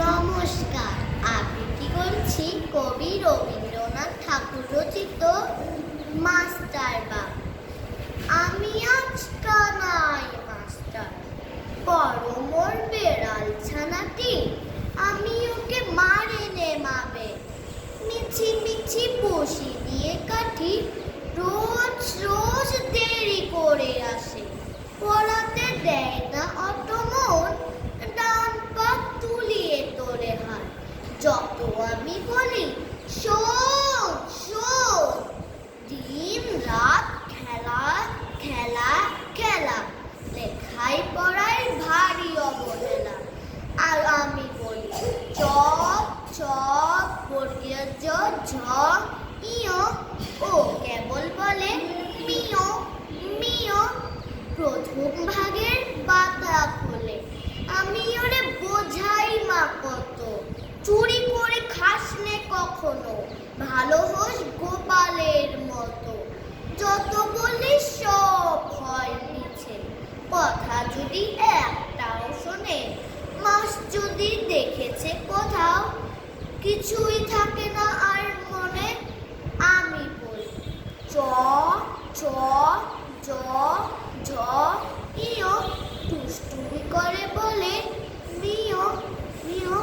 নমস্কার, আবৃত্তি করছি কবি রবীন্দ্রনাথ ঠাকুর রচিত মাস্টার বাবু। আমি আজ কানাই মাস্টার, বড় মোর বেড়াল ছানাটি, আমি ওকে মারে নেমাবে। মিছি মিছি বসি দিয়ে কাঠি, রোজ রোজ দেরি করে আসে, পড়াতে দেয় না অত মন, ডান পা তুলিয়ে তোলে হাত। যত আমি বলি শোন শোন, দিন রাত খেলা খেলা খেলা, লেখাই পড়ায় ভারী অবহেলা। আর আমি বলি চপ চপ, বর্গীয় জ ঝ ইয়, ও কেবল বলে মিয় মিয়। প্রথম ভাগের পাতা খোলে, আমি ওরে বোঝাই মা কত, চুরি করে খাস নে কখনো, ভালো হোস গোপালের মতো। যত বলি সব হয় মিছে, কথা যদি একটাও শোনে, মাস যদি দেখেছে কোথাও, কিছুই থাকে না আর মনে। আমি বলি চ চ জ ঝ ইয়, টুসটুমি করে বলে মিয় মিয়।